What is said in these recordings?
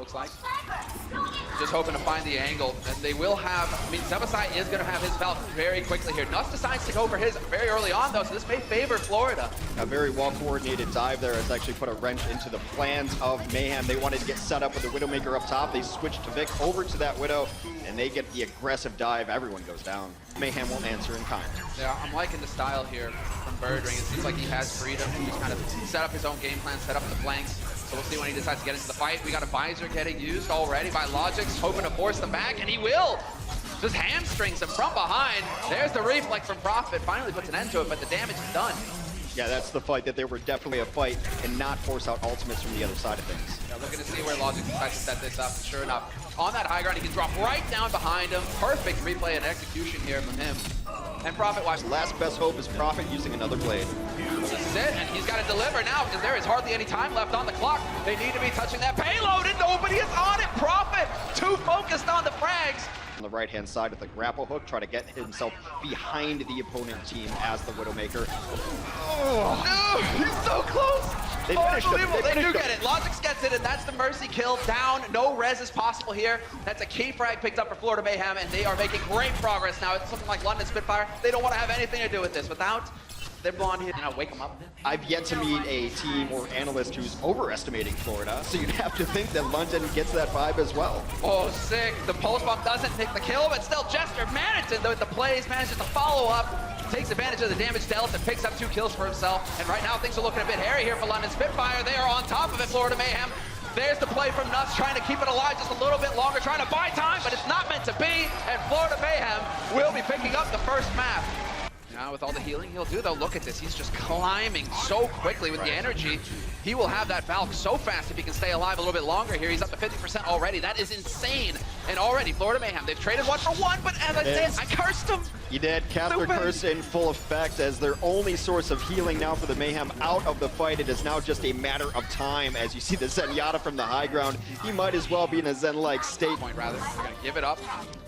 looks like. Just hoping to find the angle, and they will have, I mean, Zebasai is going to have his Valk very quickly here. Nuss decides to go for his very early on, though, so this may favor Florida. A very well-coordinated dive there has actually put a wrench into the plans of Mayhem. They wanted to get set up with the Widowmaker up top. They switched to Vic over to that Widow, and they get the aggressive dive. Everyone goes down. Mayhem will answer in kind. Yeah, I'm liking the style here from Birdring. It seems like he has freedom. He's kind of set up his own game plan, set up the flanks. So we'll see when he decides to get into the fight. We got a visor getting used already by Logix, hoping to force them back, and he will! Just hamstrings him from behind. There's the reflex from Prophet. Finally puts an end to it, but the damage is done. Yeah, that's the fight that they were definitely a fight and not force out ultimates from the other side of things. Yeah, looking to see where Logix decides to set this up. Sure enough, on that high ground, he can drop right down behind him. Perfect replay and execution here from him. And Prophet watch. Last best hope is Prophet using another blade. This is it, and he's got to deliver now because there is hardly any time left on the clock. They need to be touching that payload, and nobody is on it. Prophet, too focused on the frags. On the right-hand side with the grapple hook, try to get himself behind the opponent team as the Widowmaker. Oh, no, he's so close. Unbelievable, they do get it. Logix gets it, and that's the Mercy kill down. No res is possible here. That's a key frag picked up for Florida Mayhem, and they are making great progress now. It's something like London Spitfire. They don't want to have anything to do with this. Without their blonde here, wake them up. I've yet to meet a team or analyst who's overestimating Florida, so you'd have to think that London gets that vibe as well. Oh, sick. The pulse bomb doesn't pick the kill, but still Jester manages with the plays, manages to follow up. Takes advantage of the damage dealt and picks up 2 kills for himself. And right now things are looking a bit hairy here for London Spitfire. They are on top of it, Florida Mayhem. There's the play from Nuss, trying to keep it alive just a little bit longer, trying to buy time, but it's not meant to be. And Florida Mayhem will be picking up the first map. Now with all the healing he'll do though, look at this. He's just climbing so quickly with the energy. He will have that Valk so fast if he can stay alive a little bit longer here. He's up to 50% already. That is insane. And already Florida Mayhem, they've traded 1 for 1, but as I said, I cursed him. You did. Cast their curse in full effect as their only source of healing now for the Mayhem out of the fight. It is now just a matter of time as you see the Zenyatta from the high ground. He might as well be in a Zen-like state. Point rather. We're going to give it up.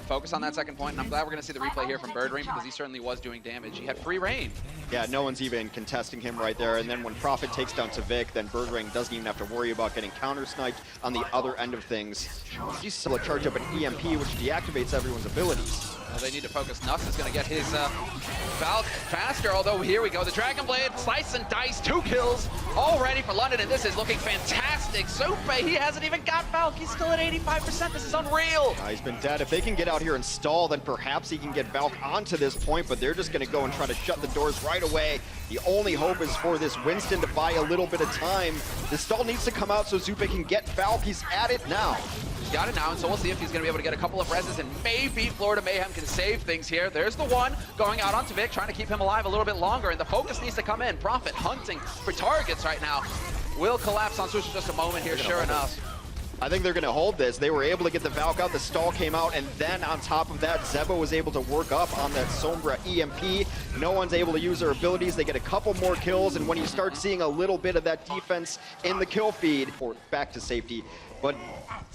Focus on that second point, and I'm glad we're going to see the replay here from Birdring because he certainly was doing damage. He had free reign. Yeah, no one's even contesting him right there. And then when Prophet takes down to Vic, then Birdring doesn't even have to worry about getting counter-sniped on the other end of things. He's still a charge up an EMP, which deactivates everyone's abilities. Well, they need to focus. Nuss is going to get his Valk faster, although here we go. The Dragon Blade, slice and dice, 2 kills already for London, and this is looking fantastic. Supe, he hasn't even got Valk. He's still at 85%. This is unreal. He's been dead. If they can get out here and stall, then perhaps he can get Valk onto this point, but they're just going to go and try to shut the doors right away. The only hope is for this Winston to buy a little bit of time. The stall needs to come out so Zupe can get Valk. He's at it now. He's got it now, and so we'll see if he's going to be able to get a couple of reses, and maybe Florida Mayhem can save things here. There's the one going out onto Vic, trying to keep him alive a little bit longer, and the focus needs to come in. Prophet hunting for targets right now. Will collapse on Swoosh in just a moment here, sure enough. I think they're going to hold this. They were able to get the Valk out, the stall came out, and then on top of that, Zeba was able to work up on that Sombra EMP. No one's able to use their abilities. They get a couple more kills, and when you start seeing a little bit of that defense in the kill feed, or back to safety, but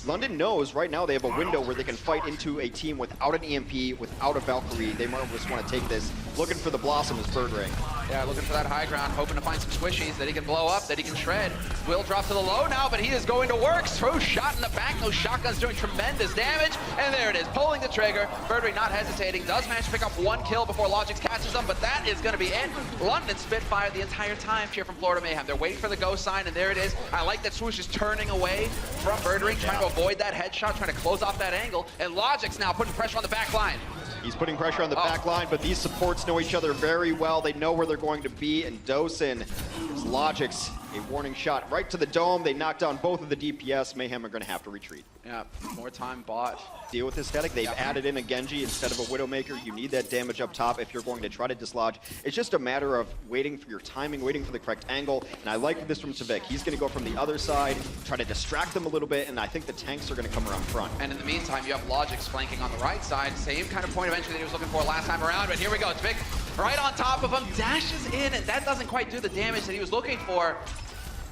London knows right now they have a window where they can fight into a team without an EMP, without a Valkyrie. They might just want to take this. Looking for the Blossom is Birdring. Yeah, looking for that high ground, hoping to find some squishies that he can blow up, that he can shred. Will drop to the low now, but he is going to work. Throw shot in the back. Those shotguns doing tremendous damage. And there it is, pulling the trigger. Birdring not hesitating. Does manage to pick up 1 kill before Logix catches them, but that is going to be it. London Spitfire the entire time here from Florida Mayhem. They're waiting for the go sign, and there it is. I like that Swoosh is turning away from Birdring, trying to avoid that headshot, trying to close off that angle. And Logix now putting pressure on the back line. He's putting pressure on the back line, but these supports know each other very well. They know where they're going to be, and Dosen is Logix. A warning shot right to the dome. They knocked down both of the DPS. Mayhem are going to have to retreat. Yeah, more time bought. Deal with this static. They've added in a Genji instead of a Widowmaker. You need that damage up top if you're going to try to dislodge. It's just a matter of waiting for your timing, waiting for the correct angle. And I like this from Savik. He's going to go from the other side, try to distract them a little bit, and I think the tanks are going to come around front. And in the meantime, you have Logix flanking on the right side. Same kind of point of entry that he was looking for last time around. But here we go. It's Vic right on top of him, dashes in, and that doesn't quite do the damage that he was looking for.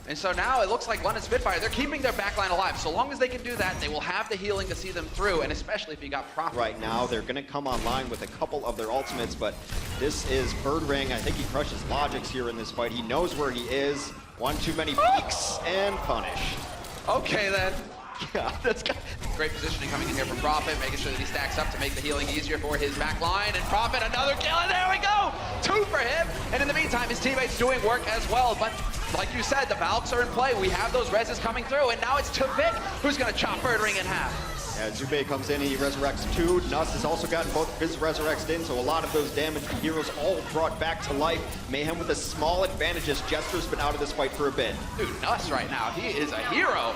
And so now it looks like London Spitfire, they're keeping their backline alive. So long as they can do that, they will have the healing to see them through, and especially if you got Prophet. Right now, they're going to come online with a couple of their ultimates, but this is Birdring. I think he crushes Logix here in this fight. He knows where he is. One too many peeks and punished. Okay then. Yeah, that's good. Great positioning coming in here from Prophet, making sure that he stacks up to make the healing easier for his back line. And Prophet, another kill, and there we go! 2 for him. And in the meantime, his teammates doing work as well. But like you said, the Valks are in play. We have those reses coming through, and now it's Tavik who's going to chop Birdring in half. Yeah, Zube comes in and he resurrects 2. Nuss has also gotten both of his resurrects in, so a lot of those damaged heroes all brought back to life. Mayhem with a small advantage as Jester's been out of this fight for a bit. Dude, Nuss right now, he is a hero.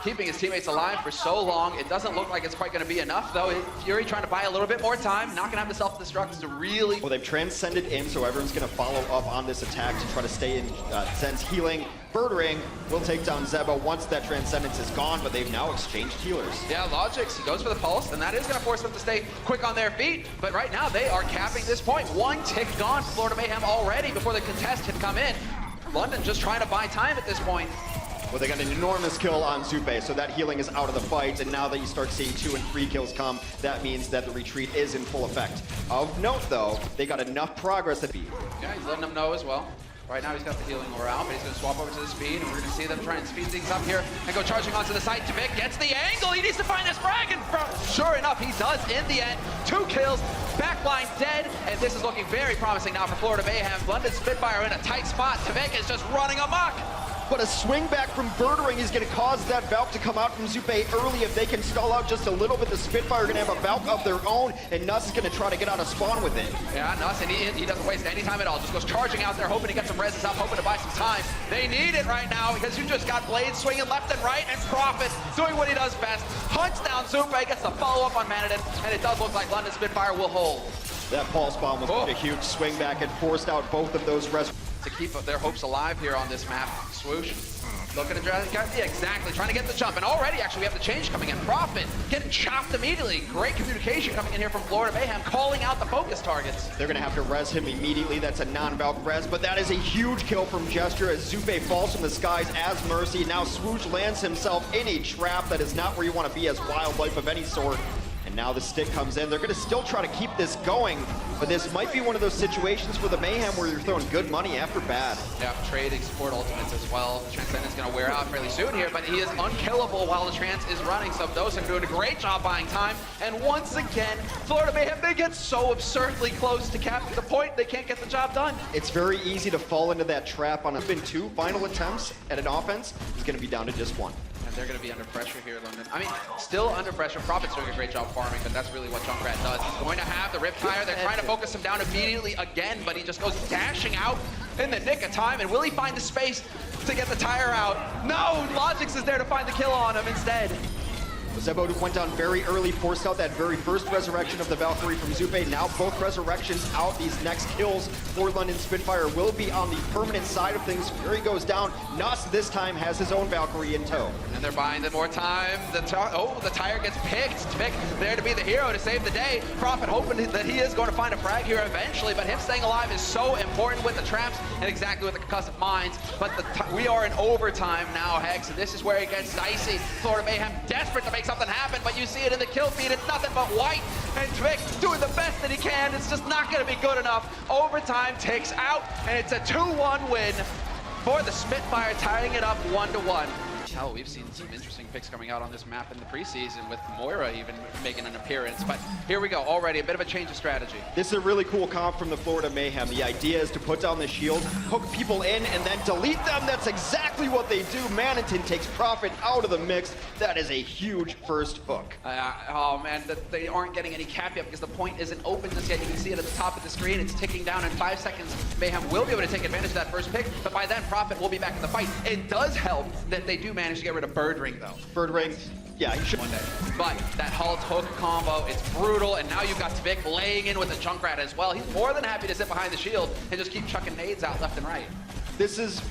Keeping his teammates alive for so long. It doesn't look like it's quite going to be enough, though. Fury trying to buy a little bit more time. Not going to have the self-destructs to really... Well, they've transcended in, so everyone's going to follow up on this attack to try to stay in Zen's healing. Birdring will take down Zebo once that transcendence is gone, but they've now exchanged healers. Yeah, Logix, he goes for the pulse, and that is going to force them to stay quick on their feet. But right now, they are capping this point. 1 tick gone for Florida Mayhem already before the contest had come in. London just trying to buy time at this point. Well, they got an enormous kill on Zupe, so that healing is out of the fight, and now that you start seeing 2 and 3 kills come, that means that the retreat is in full effect. Of note, though, they got enough progress that... Yeah, he's letting them know as well. Right now he's got the healing around, but he's going to swap over to the speed, and we're going to see them try and speed things up here and go charging onto the site. Tavik gets the angle, he needs to find this frag, and sure enough, he does in the end. 2 kills, backline dead, and this is looking very promising now for Florida Mayhem. London Spitfire in a tight spot. Tavik is just running amok. But a swing back from Birdring is going to cause that Valk to come out from Zupe early. If they can stall out just a little bit, the Spitfire are going to have a Valk of their own, and Nuss is going to try to get out of spawn with it. Yeah, Nuss, and he doesn't waste any time at all. Just goes charging out there, hoping to get some reses up, hoping to buy some time. They need it right now because you just got Blade swinging left and right, and Prophet doing what he does best. Hunts down Zupe, gets the follow-up on Manadin, and it does look like London Spitfire will hold. That pulse bomb was a huge swing back and forced out both of those res. To keep their hopes alive here on this map. Swoosh. Looking to drive, yeah, exactly. Trying to get the jump. And already, actually, we have the change coming in. Prophet getting chopped immediately. Great communication coming in here from Florida Mayhem, calling out the focus targets. They're going to have to res him immediately. That's a non-Valk res, but that is a huge kill from Gesture as Zupe falls from the skies as Mercy. Now Swoosh lands himself in a trap that is not where you want to be as wildlife of any sort. And now the stick comes in. They're going to still try to keep this going, but this might be one of those situations for the Mayhem where you're throwing good money after bad. Yeah, trading support ultimates as well. The Transcendent's going to wear out fairly soon here, but he is unkillable while the Trance is running. So those are doing a great job buying time. And once again, Florida Mayhem, they get so absurdly close to cap the point they can't get the job done. It's very easy to fall into that trap on 2 final attempts at an offense. It's going to be down to just 1. They're going to be under pressure here, London. I mean, still under pressure. Prophet's doing a great job farming, but that's really what Junkrat does. He's going to have the Riptire. They're trying to focus him down immediately again, but he just goes dashing out in the nick of time. And will he find the space to get the tire out? No! Logix is there to find the kill on him instead. Zebo went down very early, forced out that very first resurrection of the Valkyrie from Zupe. Now both resurrections out. These next kills for London Spitfire will be on the permanent side of things. Fury goes down. Nuss this time has his own Valkyrie in tow. And they're buying them more time. The tire gets picked. Tavik there to be the hero to save the day. Prophet hoping that he is going to find a frag here eventually, but him staying alive is so important with the traps and exactly with the concussive mines. But we are in overtime now, Hex, and this is where it gets dicey. Florida Mayhem desperate to make something happen, but you see it in the kill feed. It's nothing but white, and Tavik doing the best that he can. It's just not going to be good enough. Overtime takes out, and it's a 2-1 win for the Spitfire, tying it up 1-1. Hell, we've seen some interesting picks coming out on this map in the preseason with Moira even making an appearance, but here we go, already a bit of a change of strategy. This is a really cool comp from the Florida Mayhem. The idea is to put down the shield, hook people in, and then delete them. That's exactly what they do. Manatee takes Prophet out of the mix. That is a huge first hook. Oh man, they aren't getting any cap yet because the point isn't open just yet. You can see it at the top of the screen. It's ticking down in 5 seconds. Mayhem will be able to take advantage of that first pick, but by then Prophet will be back in the fight. It does help that they do manage to get rid of Birdring though. Birdring, yeah, he should. One day. But that halt hook combo, it's brutal, and now you've got Tavik laying in with the Junkrat as well. He's more than happy to sit behind the shield and just keep chucking nades out left and right. This is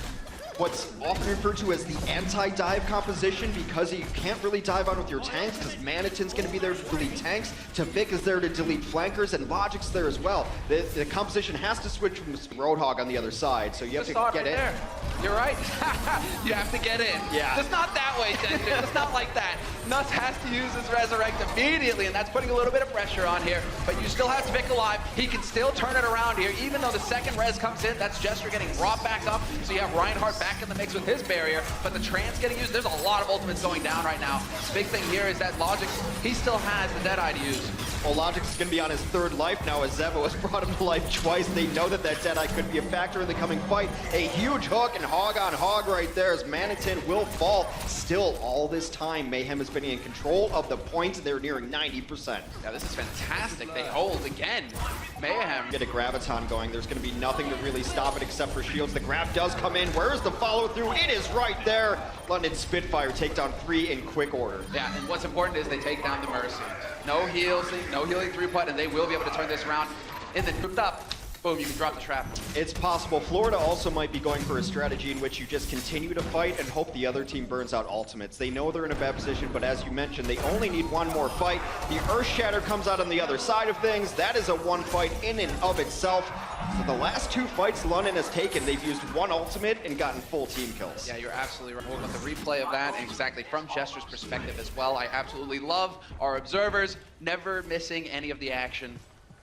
what's often referred to as the anti-dive composition because you can't really dive on with your tanks because Manatin's going to be there to delete tanks, Tavik is there to delete flankers, and Logic's there as well. The composition has to switch from Roadhog on the other side, so you have to get in. You're right. You have to get in. Yeah. It's not that way, Jester. It's not like that. Nuts has to use his Resurrect immediately, and that's putting a little bit of pressure on here. But you still have Vic alive. He can still turn it around here, even though the second res comes in. That's Jester getting brought back up. So you have Reinhardt back in the mix with his barrier, but the Trance getting used. There's a lot of ultimates going down right now. The big thing here is that Logic, he still has the Deadeye to use. Well, Logic's going to be on his third life now as Zebo has brought him to life twice. They know that that Deadeye could be a factor in the coming fight. A huge hook and hog on hog right there as Manitin will fall. Still, all this time, Mayhem has been in control of the points. They're nearing 90%. Yeah, this is fantastic. They hold again. Mayhem. Get a Graviton going. There's going to be nothing to really stop it except for shields. The grab does come in. Where's the follow through? It is right there. London Spitfire take down 3 in quick order. Yeah, and what's important is they take down the Mercy. No heals, no healing throughput, and they will be able to turn this around. And then grouped up, boom, you can drop the trap. It's possible. Florida also might be going for a strategy in which you just continue to fight and hope the other team burns out ultimates. They know they're in a bad position, but as you mentioned, they only need one more fight. The Earth Shatter comes out on the other side of things. That is a one fight in and of itself. So the last 2 fights London has taken, they've used one ultimate and gotten full team kills. Yeah, you're absolutely right. We'll get the replay of that, and exactly from Jester's perspective as well. I absolutely love our observers never missing any of the action.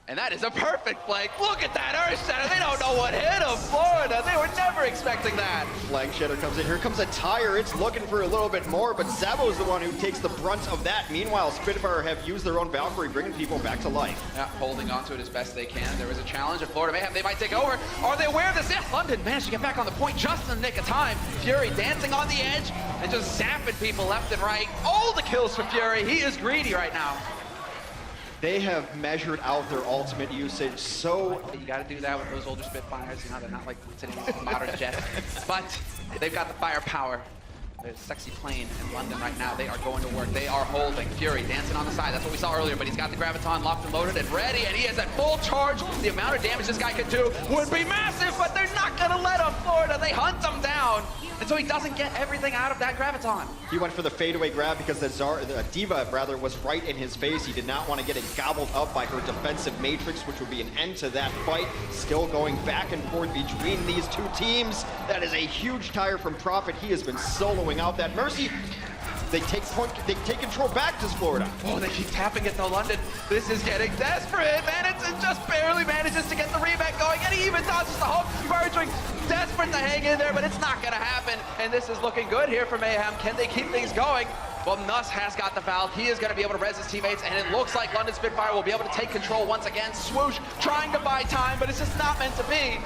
And that is a perfect flank. Look at that Earth Shatter. They don't know what hit them. Florida, they were never expecting that. Flag Shatter comes in. Here comes a tire. It's looking for a little bit more, but Zebo's the one who takes the brunt of that. Meanwhile, Spitfire have used their own Valkyrie, bringing people back to life. Yeah, holding on to it as best they can. There was a challenge at Florida Mayhem. They might take over. Are they aware of this? Yeah, London managed to get back on the point just in the nick of time. Fury dancing on the edge and just zapping people left and right. All the kills for Fury. He is greedy right now. They have measured out their ultimate usage so... You got to do that with those older Spitfires. You know, they're not like today's modern jets. But they've got the firepower. There's Sexy Plane in London right now. They are going to work. They are holding. Fury dancing on the side. That's what we saw earlier, but he's got the Graviton locked and loaded and ready, and he has that full charge. The amount of damage this guy could do would be massive, but they're not going to let him. Florida, they hunt him down. And so he doesn't get everything out of that Graviton. He went for the fadeaway grab because the Diva was right in his face. He did not want to get it gobbled up by her defensive matrix, which would be an end to that fight. Still going back and forth between these two teams. That is a huge tire from Prophet. He has been soloing out that Mercy. They take control back to Florida. Oh, they keep tapping it to London. This is getting desperate. Manitin just barely manages to get the reback going, and he even dodges the hook. Bergering desperate to hang in there, but it's not going to happen. And this is looking good here for Mayhem. Can they keep things going? Well, Nuss has got the foul. He is going to be able to res his teammates, and it looks like London Spitfire will be able to take control once again. Swoosh trying to buy time, but it's just not meant to be.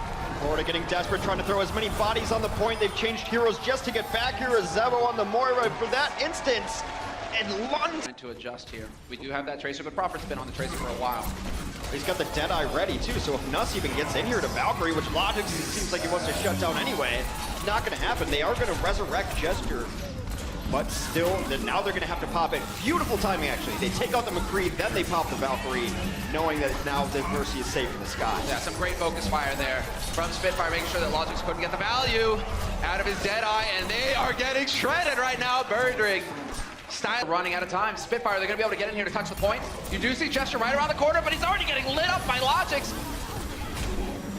Florida getting desperate, trying to throw as many bodies on the point. They've changed heroes just to get back here as Zebo on the Moira for that instance. And London to adjust here. We do have that Tracer, but Prophet's been on the Tracer for a while. He's got the Deadeye ready too, so if Nuss even gets in here to Valkyrie, which Logic seems like he wants to shut down anyway, it's not going to happen. They are going to resurrect Gesture. But still, now they're going to have to pop it. Beautiful timing, actually. They take out the McCree, then they pop the Valkyrie, knowing that now the Mercy is safe in the sky. Yeah, some great focus fire there from Spitfire, making sure that Logix couldn't get the value out of his Deadeye, and they are getting shredded right now. Birdring style running out of time. Spitfire, they're going to be able to get in here to touch the point. You do see Gesture right around the corner, but he's already getting lit up by Logix.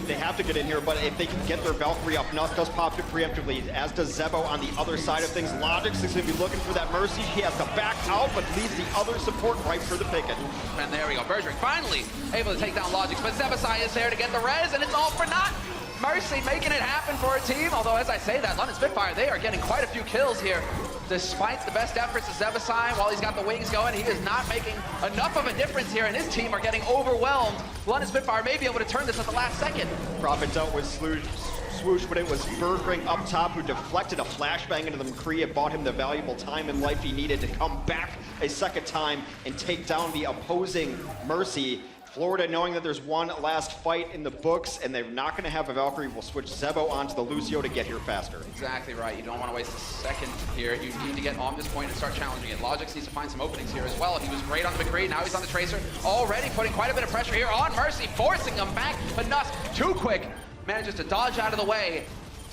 They have to get in here, but if they can get their Valkyrie up, Nuss does pop it preemptively, as does Zebo on the other side of things. Logix is going to be looking for that Mercy. He has to back out, but leaves the other support right for the picket. And there we go. Bergeric finally able to take down Logix, but Zebasai is there to get the res, and it's all for naught. Mercy making it happen for a team, although as I say that, London Spitfire, they are getting quite a few kills here. Despite the best efforts of Zebasai, while he's got the wings going, he is not making enough of a difference here, and his team are getting overwhelmed. London Spitfire may be able to turn this at the last second. Prophet dealt with Swoosh, but it was Birdring up top who deflected a flashbang into the McCree. It bought him the valuable time and life he needed to come back a second time and take down the opposing Mercy. Florida, knowing that there's one last fight in the books and they're not going to have a Valkyrie, will switch Zebo onto the Lucio to get here faster. Exactly right. You don't want to waste a second here. You need to get on this point and start challenging it. Logix needs to find some openings here as well. He was great on the McCree. Now he's on the Tracer. Already putting quite a bit of pressure here on Mercy, forcing him back. But Nuss, too quick, manages to dodge out of the way.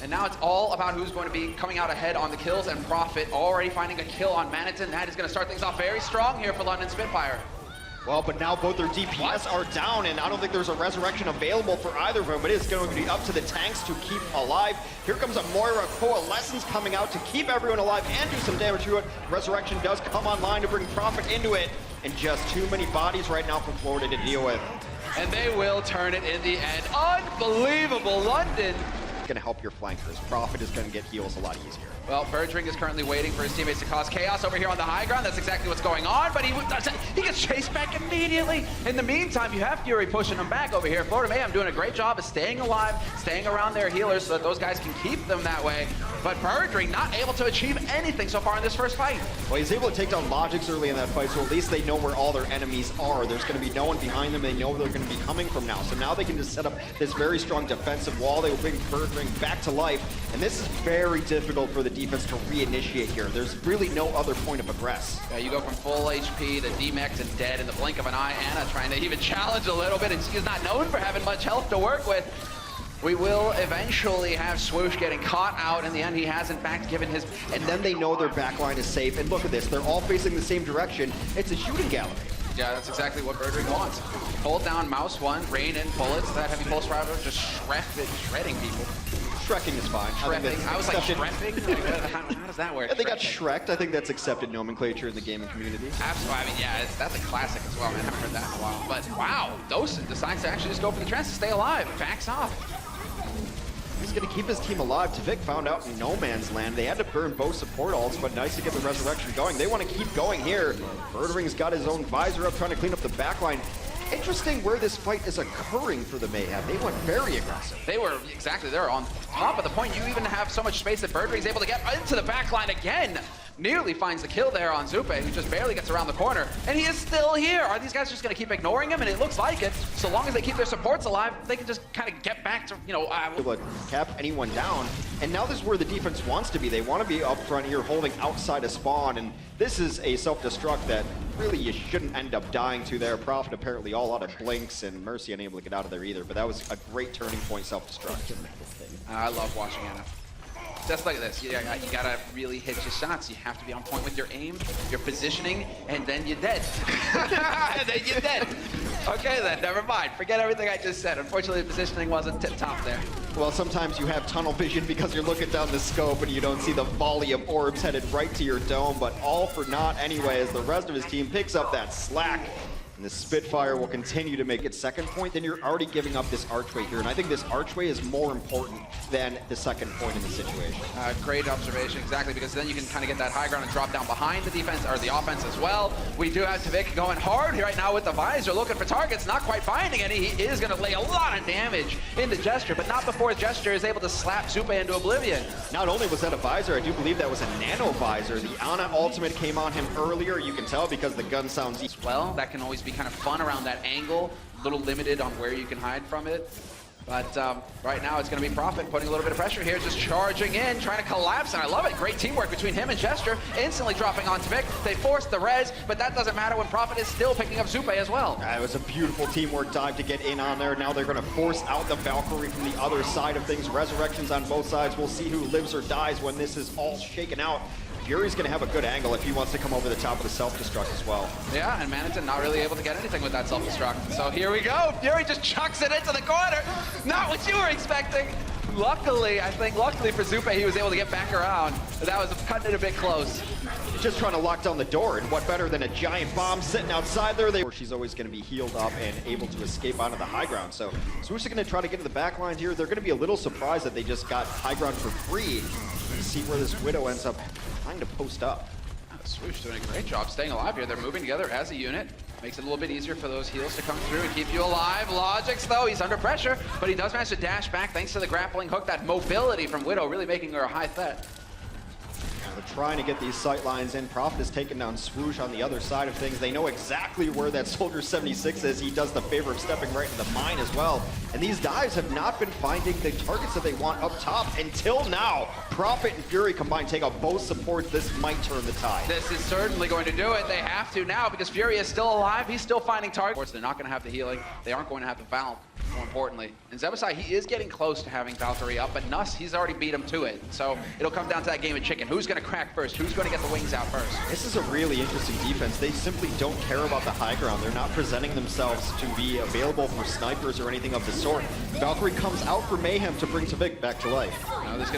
And now it's all about who's going to be coming out ahead on the kills, and Prophet already finding a kill on Manitin. That is going to start things off very strong here for London Spitfire. Well, but now both their DPS are down, and I don't think there's a resurrection available for either of them, but it's going to be up to the tanks to keep alive. Here comes a Moira Coalescence coming out to keep everyone alive and do some damage to it. Resurrection does come online to bring Profit into it, and just too many bodies right now for Florida to deal with. And they will turn it in the end. Unbelievable, London. Going to help your flankers. Profit is going to get heals a lot easier. Well, Birdring is currently waiting for his teammates to cause chaos over here on the high ground. That's exactly what's going on, but he gets chased back immediately. In the meantime, you have Fury pushing him back over here. Florida Mayhem doing a great job of staying alive, staying around their healers so that those guys can keep them that way. But Birdring not able to achieve anything so far in this first fight. Well, he's able to take down Logix early in that fight, so at least they know where all their enemies are. There's going to be no one behind them. They know where they're going to be coming from now. So now they can just set up this very strong defensive wall. They will bring Birdring back to life, and this is very difficult for the defense to reinitiate here. There's really no other point of aggress. Yeah, you go from full HP to DMEX and dead in the blink of an eye. Anna trying to even challenge a little bit, and she's not known for having much health to work with. We will eventually have Swoosh getting caught out. In the end, he has in fact given his... And then they know their backline is safe, and look at this. They're all facing the same direction. It's a shooting gallery. Yeah, that's exactly what Birdring wants. Hold down mouse one, rain in bullets. That heavy pulse driver just shredding people. Shrekking is fine. I was like, shredding? How does that work? Yeah, they got Shreked. I think that's accepted nomenclature in the gaming community. Absolutely. I mean, yeah, that's a classic as well, man. I haven't heard that in a while. But wow, Dosen decides to actually just go for the trance to stay alive. Backs off. He's going to keep his team alive. Tavik found out in no man's land. They had to burn both support ults, but nice to get the resurrection going. They want to keep going here. Birdring's got his own visor up, trying to clean up the backline. Interesting where this fight is occurring for the Mayhem. They went very aggressive. They were on top of the point. You even have so much space that Birdring's able to get into the backline again. Nearly finds the kill there on Zupe, who just barely gets around the corner. And he is still here. Are these guys just going to keep ignoring him? And it looks like it. So long as they keep their supports alive, they can just kind of get back to, able to cap anyone down. And now this is where the defense wants to be. They want to be up front here, holding outside of spawn. And this is a self-destruct that really you shouldn't end up dying to there. Profit apparently all out of blinks, and Mercy unable to get out of there either. But that was a great turning point self-destruct. I love watching Anna. Just like this, you gotta really hit your shots. You have to be on point with your aim, your positioning, and then you're dead. And then you're dead. Okay then, never mind. Forget everything I just said. Unfortunately, the positioning wasn't tip-top there. Well, sometimes you have tunnel vision because you're looking down the scope and you don't see the volley of orbs headed right to your dome, but all for naught anyway as the rest of his team picks up that slack. And the Spitfire will continue to make its second point. Then you're already giving up this archway here. And I think this archway is more important than the second point in the situation. Great observation, exactly, because then you can kind of get that high ground and drop down behind the defense, or the offense as well. We do have Tavik going hard right now with the visor, looking for targets, not quite finding any. He is going to lay a lot of damage into Gesture, but not before Gesture is able to slap Zupe into oblivion. Not only was that a visor, I do believe that was a nano visor. The Ana ultimate came on him earlier. You can tell because the gun sounds... Well, that can always be kind of fun around that angle, a little limited on where you can hide from it. But right now it's going to be Profit putting a little bit of pressure here, just charging in, trying to collapse, and I love it. Great teamwork between him and Gesture, instantly dropping on Tavik. They forced the res, but that doesn't matter when Profit is still picking up Zupe as well. It was a beautiful teamwork dive to get in on there. Now they're going to force out the Valkyrie from the other side of things. Resurrections on both sides. We'll see who lives or dies when this is all shaken out. Fury's going to have a good angle if he wants to come over the top of the self-destruct as well. Yeah, and Manitou not really able to get anything with that self-destruct. So here we go. Fury just chucks it into the corner. Not what you were expecting. Luckily for Zupe, he was able to get back around. That was cutting it a bit close. Just trying to lock down the door, and what better than a giant bomb sitting outside there? She's always going to be healed up and able to escape onto the high ground. So Swoosh is going to try to get to the back line here. They're going to be a little surprised that they just got high ground for free. Let's see where this Widow ends up trying to post up. Swoosh doing a great job staying alive here. They're moving together as a unit. Makes it a little bit easier for those heals to come through and keep you alive. Logix, though, he's under pressure, but he does manage to dash back thanks to the grappling hook. That mobility from Widow really making her a high threat. They're trying to get these sight lines in. Profit is taking down Swoosh on the other side of things. They know exactly where that Soldier 76 is. He does the favor of stepping right into the mine as well. and these dives have not been finding the targets that they want up top until now. Prophet and Fury combined take out both supports. This might turn the tide. This is certainly going to do it. They have to now because Fury is still alive. He's still finding targets. They're not going to have the healing. They aren't going to have the Valk, more importantly. And Zebasai, he is getting close to having Valkyrie up, but Nuss, he's already beat him to it. So it'll come down to that game of chicken. Who's going to crack first? Who's going to get the wings out first? This is a really interesting defense. They simply don't care about the high ground. They're not presenting themselves to be available for snipers or anything of the sort. Valkyrie comes out for Mayhem to bring Tavik back to life.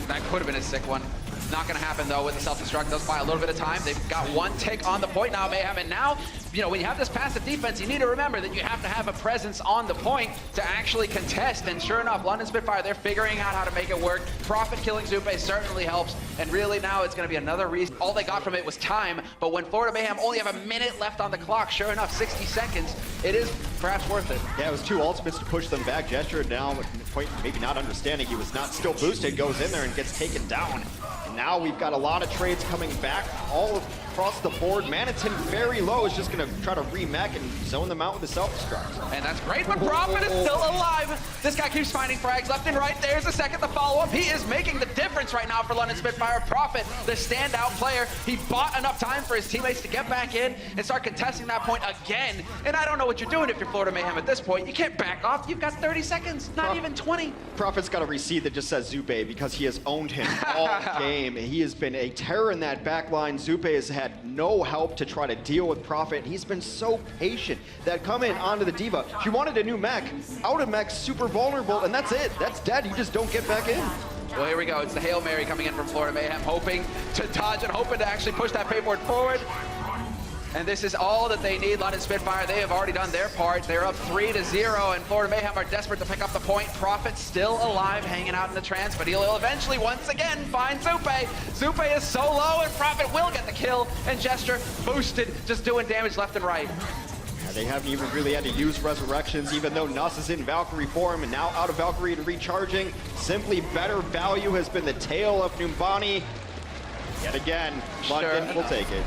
That could have been a sick one. Not going to happen, though, with the self-destruct. Does buy a little bit of time. They've got one tick on the point now, Mayhem. And now, you know, when you have this passive defense, you need to remember that you have to have a presence on the point to actually contest. And sure enough, London Spitfire, they're figuring out how to make it work. Prophet killing Zupe certainly helps. And really now it's going to be another reason. All they got from it was time. But when Florida Mayhem only have a minute left on the clock, sure enough, 60 seconds, it is perhaps worth it. Yeah, it was 2 ultimates to push them back. Gesture now, quite maybe not understanding he was not still boosted, goes in there and gets taken down. And now we've got a lot of trades coming back all across the board. Manitin very low is just going to try to remech and zone them out with the self-destruct. And that's great, but Prophet is still alive. This guy keeps finding frags left and right. There's a second to follow up. He is making the difference right now for London Spitfire. Prophet, the standout player. He bought enough time for his teammates to get back in and start contesting that point again. And I don't know what you're doing if you're Florida Mayhem at this point. You can't back off. You've got 30 seconds, not even 20. Prophet's got a receipt that just says Zupe because he has owned him all game. He has been a terror in that back line. Zupe has had no help to try to deal with Prophet. He's been so patient that coming onto the Diva, she wanted a new mech. Out of mech, super vulnerable, and that's it. That's dead. You just don't get back in. Well, here we go. It's the Hail Mary coming in from Florida Mayhem, hoping to dodge and hoping to actually push that paperboard forward. And this is all that they need. London Spitfire, they have already done their part. They're up 3-0, and Florida Mayhem are desperate to pick up the point. Prophet still alive, hanging out in the trance, but he'll eventually, once again, find Zupe. Zupe is so low, and Prophet will get the kill, and Gesture boosted, just doing damage left and right. They haven't even really had to use resurrections, even though Nuss is in Valkyrie form and now out of Valkyrie and recharging. Simply better value has been the tail of Numbani. Yet again, London will take it.